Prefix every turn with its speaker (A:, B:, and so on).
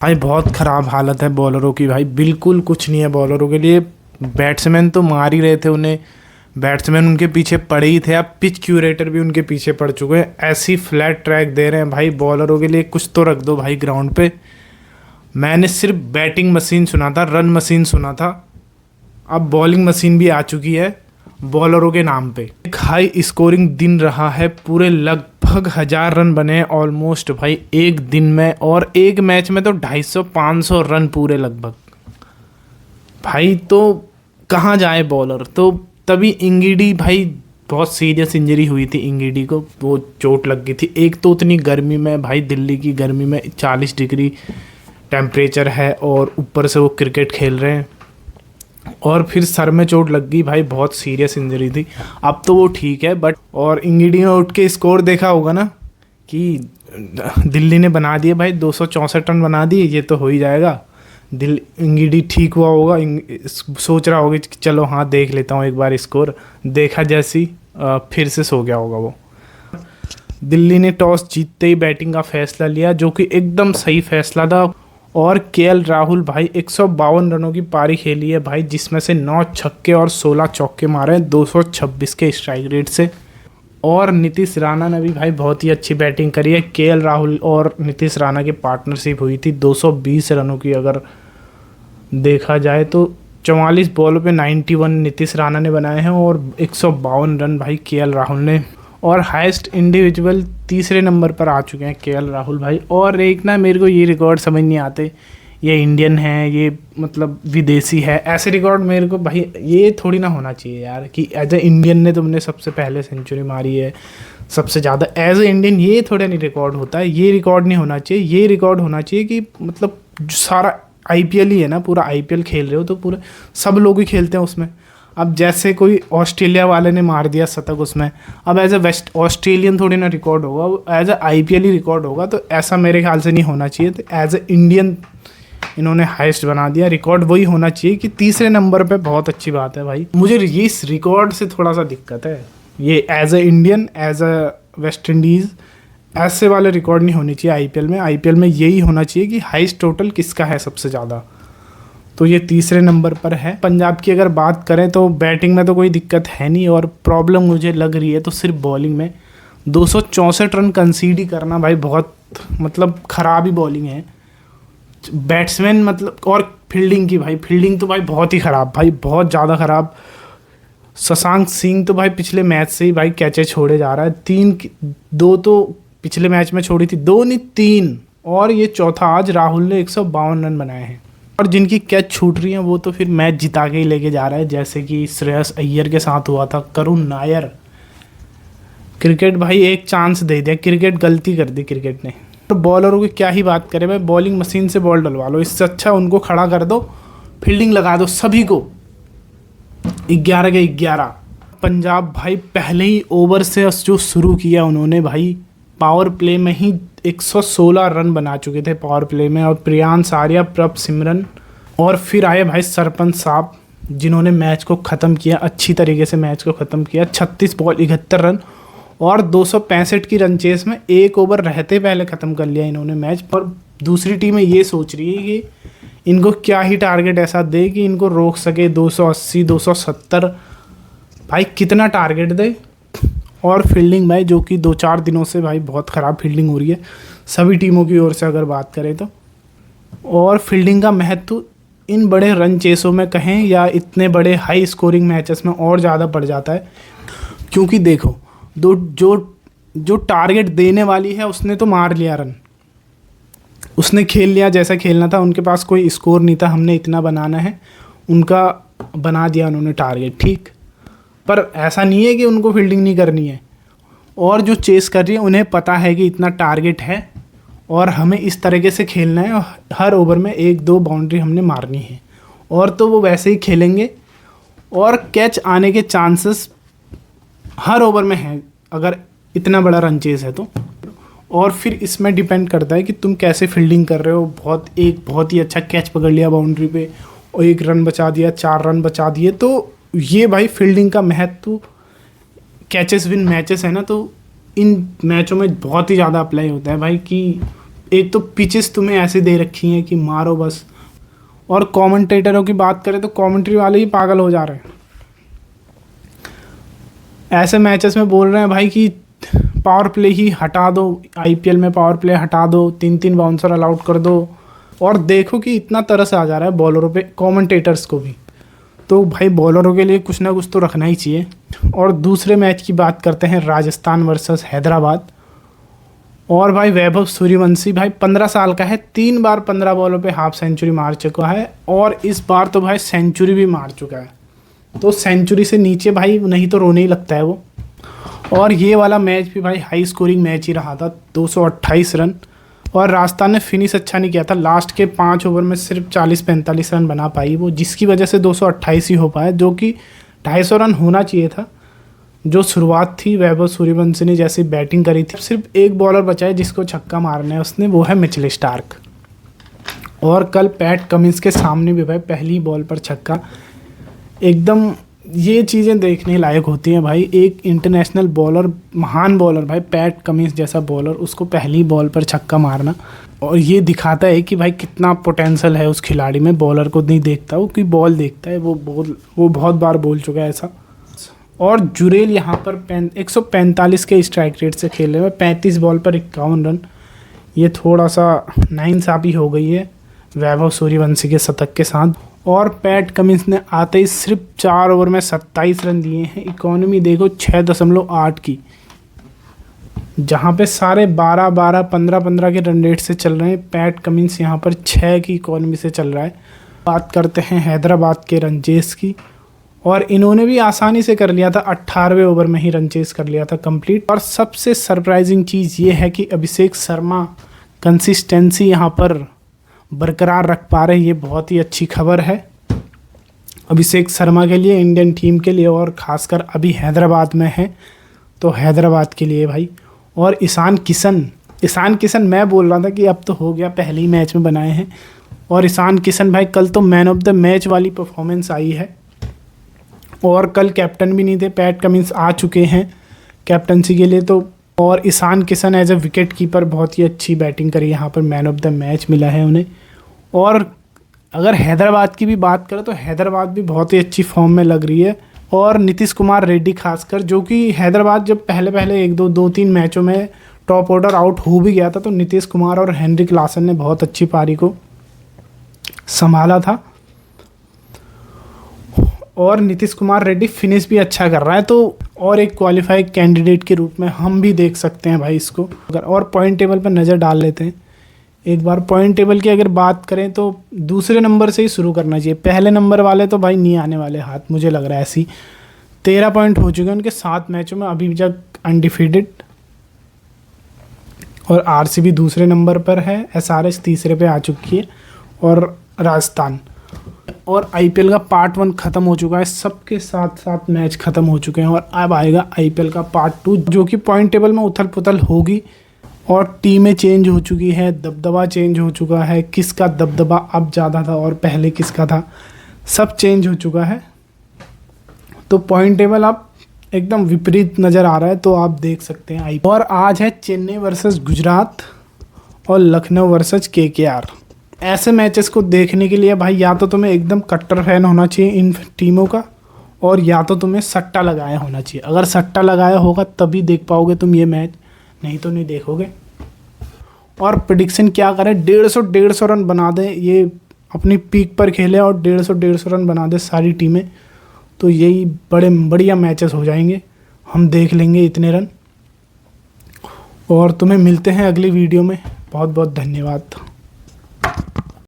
A: भाई बहुत ख़राब हालत है बॉलरों की। भाई बिल्कुल कुछ नहीं है बॉलरों के लिए। बैट्समैन तो मार ही रहे थे उन्हें, बैट्समैन उनके पीछे पड़े ही थे। अब पिच क्यूरेटर भी उनके पीछे पड़ चुके हैं। ऐसी फ्लैट ट्रैक दे रहे हैं भाई बॉलरों के लिए। कुछ तो रख दो भाई ग्राउंड पे। मैंने सिर्फ बैटिंग मशीन सुना था, रन मशीन सुना था। अब बॉलिंग मशीन भी आ चुकी है बॉलरों के नाम पे। एक हाई स्कोरिंग दिन रहा है, पूरे लगभग 1000 रन बने हैं ऑलमोस्ट भाई एक दिन में। और एक मैच में तो 250-500 रन पूरे लगभग। भाई तो कहाँ जाए बॉलर। तो तभी इंगिडी भाई, बहुत सीरियस इंजरी हुई थी इंगिडी को, वो चोट लग गई थी। एक तो उतनी गर्मी में भाई, दिल्ली की गर्मी में 40 डिग्री टेम्परेचर है और ऊपर से वो क्रिकेट खेल रहे हैं और फिर सर में चोट लग गई भाई, बहुत सीरियस इंजरी थी। अब तो वो ठीक है बट, और इंगिडी ने उठ के स्कोर देखा होगा ना कि दिल्ली ने बना दिए भाई 264 रन बना दिए, ये तो हो ही जाएगा। इंगिडी ठीक हुआ होगा, सोच रहा होगा कि चलो हाँ देख लेता हूँ एक बार स्कोर। देखा जैसी फिर से सो गया होगा वो। दिल्ली ने टॉस जीतते ही बैटिंग का फैसला लिया, जो कि एकदम सही फैसला था। और केएल राहुल भाई 152 रनों की पारी खेली है भाई, जिसमें से 9 छक्के और 16 चौके मारे हैं 226 के स्ट्राइक रेट से। और नीतीश राणा ने भी भाई बहुत ही अच्छी बैटिंग करी है। केएल राहुल और नीतीश राणा की पार्टनरशिप हुई थी 220 रनों की। अगर देखा जाए तो 44 बॉलों पे 91 नीतीश राणा ने बनाए हैं और 152 रन भाई केएल राहुल ने। और हाईएस्ट इंडिविजुअल तीसरे नंबर पर आ चुके हैं केएल राहुल भाई। और एक ना मेरे को ये रिकॉर्ड समझ नहीं आते, ये इंडियन है, ये मतलब विदेशी है, ऐसे रिकॉर्ड मेरे को भाई ये थोड़ी ना होना चाहिए यार कि एज ए इंडियन ने तुमने सबसे पहले सेंचुरी मारी है सबसे ज़्यादा। एज ए इंडियन ये थोड़ा नहीं रिकॉर्ड होता है, ये रिकॉर्ड नहीं होना चाहिए। ये रिकॉर्ड होना चाहिए कि मतलब सारा आईपीएल ही है ना, पूरा आईपीएल खेल रहे हो तो पूरे सब लोग ही खेलते हैं उसमें। अब जैसे कोई ऑस्ट्रेलिया वाले ने मार दिया शतक उसमें, अब एज ए वेस्ट ऑस्ट्रेलियन थोड़ी ना रिकॉर्ड होगा, एज ए आईपीएल ही रिकॉर्ड होगा। तो ऐसा मेरे ख्याल से नहीं होना चाहिए। तो एज ए इंडियन इन्होंने हाईएस्ट बना दिया, रिकॉर्ड वही होना चाहिए कि तीसरे नंबर पे। बहुत अच्छी बात है भाई, मुझे ये इस रिकॉर्ड से थोड़ा सा दिक्कत है। ये as a Indian, as a West Indies, ऐसे वाले रिकॉर्ड नहीं होने चाहिए आईपीएल में। आईपीएल में यही होना चाहिए कि हाईएस्ट टोटल किसका है सबसे ज़्यादा। तो ये तीसरे नंबर पर है। पंजाब की अगर बात करें तो बैटिंग में तो कोई दिक्कत है नहीं, और प्रॉब्लम मुझे लग रही है तो सिर्फ बॉलिंग में। 264 रन कंसीड ही करना भाई बहुत मतलब ख़राब ही बॉलिंग है। बैट्समैन मतलब, और फील्डिंग की भाई, फील्डिंग तो भाई बहुत ही ख़राब भाई, बहुत ज़्यादा ख़राब। शशांक सिंह तो भाई पिछले मैच से ही भाई कैचे छोड़े जा रहा है। 2 तो पिछले मैच में छोड़ी थी, 2 नहीं 3, और ये चौथा। आज राहुल ने 152 रन बनाए हैं। और जिनकी कैच छूट रही हैं वो तो फिर मैच जिता के ही लेके जा रहा है, जैसे कि श्रेयस अय्यर के साथ हुआ था, करुण नायर। क्रिकेट भाई एक चांस दे दिया, क्रिकेट गलती कर दी क्रिकेट ने। तो बॉलरों की क्या ही बात करें भाई, बॉलिंग मशीन से बॉल डलवा लो, इससे अच्छा उनको खड़ा कर दो, फील्डिंग लगा दो सभी को 11 के 11। पंजाब भाई पहले ही ओवर से जो शुरू किया उन्होंने भाई, पावर प्ले में ही 116 रन बना चुके थे पावर प्ले में। और प्रियांश आर्या, प्रभ सिमरन, और फिर आए भाई सरपंच साहब, जिन्होंने मैच को ख़त्म किया, अच्छी तरीके से मैच को ख़त्म किया। 36 बॉल 71 रन और 265 की रन चेस में 1 ओवर रहते पहले ख़त्म कर लिया इन्होंने मैच। पर दूसरी टीमें ये सोच रही है कि इनको क्या ही टारगेट ऐसा दे कि इनको रोक सके। 280 270 भाई कितना टारगेट दे। और फील्डिंग भाई, जो कि 2-4 दिनों से भाई बहुत ख़राब फील्डिंग हो रही है सभी टीमों की ओर से अगर बात करें तो। और फील्डिंग का महत्व इन बड़े रन चेसों में कहें या इतने बड़े हाई स्कोरिंग मैचेस में और ज़्यादा बढ़ जाता है, क्योंकि देखो जो टारगेट देने वाली है उसने तो मार लिया रन, उसने खेल लिया जैसा खेलना था, उनके पास कोई स्कोर नहीं था, हमने इतना बनाना है, उनका बना दिया उन्होंने टारगेट, ठीक। पर ऐसा नहीं है कि उनको फील्डिंग नहीं करनी है। और जो चेस कर रही है उन्हें पता है कि इतना टारगेट है और हमें इस तरीके से खेलना है, हर ओवर में 1-2 बाउंड्री हमने मारनी है, और तो वो वैसे ही खेलेंगे। और कैच आने के चांसेस हर ओवर में हैं अगर इतना बड़ा रन चेस है तो। और फिर इसमें डिपेंड करता है कि तुम कैसे फील्डिंग कर रहे हो। बहुत ही अच्छा कैच पकड़ लिया बाउंड्री पे और 1 रन बचा दिया, 4 रन बचा दिए, तो ये भाई फील्डिंग का महत्व, कैचेस विन मैचेस है ना, तो इन मैचों में बहुत ही ज़्यादा अप्लाई होता है भाई कि एक तो पिचेस तुम्हें ऐसे दे रखी हैं कि मारो बस। और कमेंटेटरों की बात करें तो कमेंट्री वाले ही पागल हो जा रहे हैं। ऐसे मैचेस में बोल रहे हैं भाई कि पावर प्ले ही हटा दो, आईपीएल में पावर प्ले हटा दो, 3-3 बाउंसर अलाउड कर दो। और देखो कि इतना तरस आ जा रहा है बॉलरों पे, कमेंटेटर्स को भी। तो भाई बॉलरों के लिए कुछ ना कुछ तो रखना ही चाहिए। और दूसरे मैच की बात करते हैं, राजस्थान वर्सेस हैदराबाद। और भाई वैभव सूर्यवंशी भाई 15 साल का है, 3 बार 15 बॉलों पे हाफ सेंचुरी मार चुका है और इस बार तो भाई सेंचुरी भी मार चुका है। तो सेंचुरी से नीचे भाई नहीं तो रोने ही लगता है वो। और ये वाला मैच भी भाई हाई स्कोरिंग मैच ही रहा था, 228 रन। और राजस्थान ने फिनिश अच्छा नहीं किया था, लास्ट के 5 ओवर में सिर्फ 40-45 रन बना पाई वो, जिसकी वजह से 228 ही हो पाया, जो कि 250 रन होना चाहिए था। जो शुरुआत थी वैभव सूर्यवंशी ने जैसी बैटिंग करी थी, सिर्फ एक बॉलर बचा है जिसको छक्का मारना है उसने, वो है मिचेल स्टार्क। और कल पैट कमिंस के सामने भी भाई पहली बॉल पर छक्का। एकदम ये चीज़ें देखने लायक होती हैं भाई। एक इंटरनेशनल बॉलर, महान बॉलर भाई पैट कमिंस जैसा बॉलर, उसको पहली बॉल पर छक्का मारना, और ये दिखाता है कि भाई कितना पोटेंशियल है उस खिलाड़ी में। बॉलर को नहीं देखता वो, कि बॉल देखता है। वो बहुत बार बोल चुका है ऐसा। और जुरेल यहाँ पर 145 के स्ट्राइक रेट से खेले हुए, 35 बॉल पर 51 रन। ये थोड़ा सा नाइंसाफ़ी हो गई है वैभव सूर्यवंशी के शतक के साथ। और पैट कमिंस ने आते ही सिर्फ 4 ओवर में 27 रन दिए हैं। इकॉनमी देखो 6.8 की, जहाँ पे सारे 12-12, 15-15 के रन रेट से चल रहे हैं, पैट कमिंस यहाँ पर 6 की इकॉनमी से चल रहा है। बात करते हैं हैदराबाद के रन चेस की, और इन्होंने भी आसानी से कर लिया था, 18वें ओवर में ही रन चेस कर लिया था कंप्लीट। और सबसे सरप्राइजिंग चीज़ ये है कि अभिषेक शर्मा कंसिस्टेंसी यहाँ पर बरकरार रख पा रहे हैं। ये बहुत ही अच्छी खबर है अभिषेक शर्मा के लिए, इंडियन टीम के लिए, और ख़ासकर अभी हैदराबाद में है तो हैदराबाद के लिए भाई। और ईशान किशन मैं बोल रहा था कि अब तो हो गया, पहले ही मैच में बनाए हैं। और ईशान किशन भाई कल तो मैन ऑफ द मैच वाली परफॉर्मेंस आई है। और कल कैप्टन भी नहीं थे, पैट कमिंस आ चुके हैं कैप्टनसी के लिए। तो और Ishan Kishan as a wicketkeeper बहुत ही अच्छी बैटिंग करी, यहाँ पर मैन ऑफ द मैच मिला है उन्हें। और अगर हैदराबाद की भी बात करें तो हैदराबाद भी बहुत ही अच्छी फॉर्म में लग रही है। और नीतीश कुमार रेड्डी खासकर, जो कि हैदराबाद जब पहले 1-2-3 मैचों में टॉप ऑर्डर आउट हो भी गया था, तो नीतीश कुमार और हेनरिक लासन ने बहुत अच्छी पारी को संभाला था। और नीतीश कुमार रेड्डी फिनिश भी अच्छा कर रहा है, तो और एक क्वालिफाइड कैंडिडेट के रूप में हम भी देख सकते हैं भाई इसको। और पॉइंट टेबल पर नज़र डाल लेते हैं एक बार। पॉइंट टेबल की अगर बात करें तो दूसरे नंबर से ही शुरू करना चाहिए, पहले नंबर वाले तो भाई नहीं आने वाले हाथ, मुझे लग रहा है ऐसी। 13 पॉइंट हो चुके हैं उनके 7 मैचों में अभी तक अनडिफीटेड। और आरसीबी दूसरे नंबर पर है, एसआरएच तीसरे पे आ चुकी है, और राजस्थान। और आईपीएल का पार्ट 1 ख़त्म हो चुका है, सबके साथ मैच ख़त्म हो चुके हैं। और अब आएगा आईपीएल का पार्ट 2, जो कि पॉइंट टेबल में उथल पुथल होगी। और टीमें चेंज हो चुकी है, दबदबा चेंज हो चुका है, किसका दबदबा अब ज़्यादा था और पहले किसका था, सब चेंज हो चुका है। तो पॉइंट टेबल अब एकदम विपरीत नज़र आ रहा है, तो आप देख सकते हैं आईपीएल। और आज है चेन्नई वर्सेस गुजरात और लखनऊ वर्सेस केकेआर। ऐसे मैचेस को देखने के लिए भाई या तो तुम्हें एकदम कट्टर फैन होना चाहिए इन टीमों का, और या तो तुम्हें सट्टा लगाया होना चाहिए। अगर सट्टा लगाया होगा तभी देख पाओगे तुम ये मैच, नहीं तो नहीं देखोगे। और प्रेडिक्शन क्या करें, 150 रन बना दें, ये अपनी पीक पर खेले और 150 रन बना दे सारी टीमें, तो यही बढ़िया मैचेस हो जाएंगे, हम देख लेंगे इतने रन। और तुम्हें मिलते हैं अगली वीडियो में, बहुत बहुत धन्यवाद।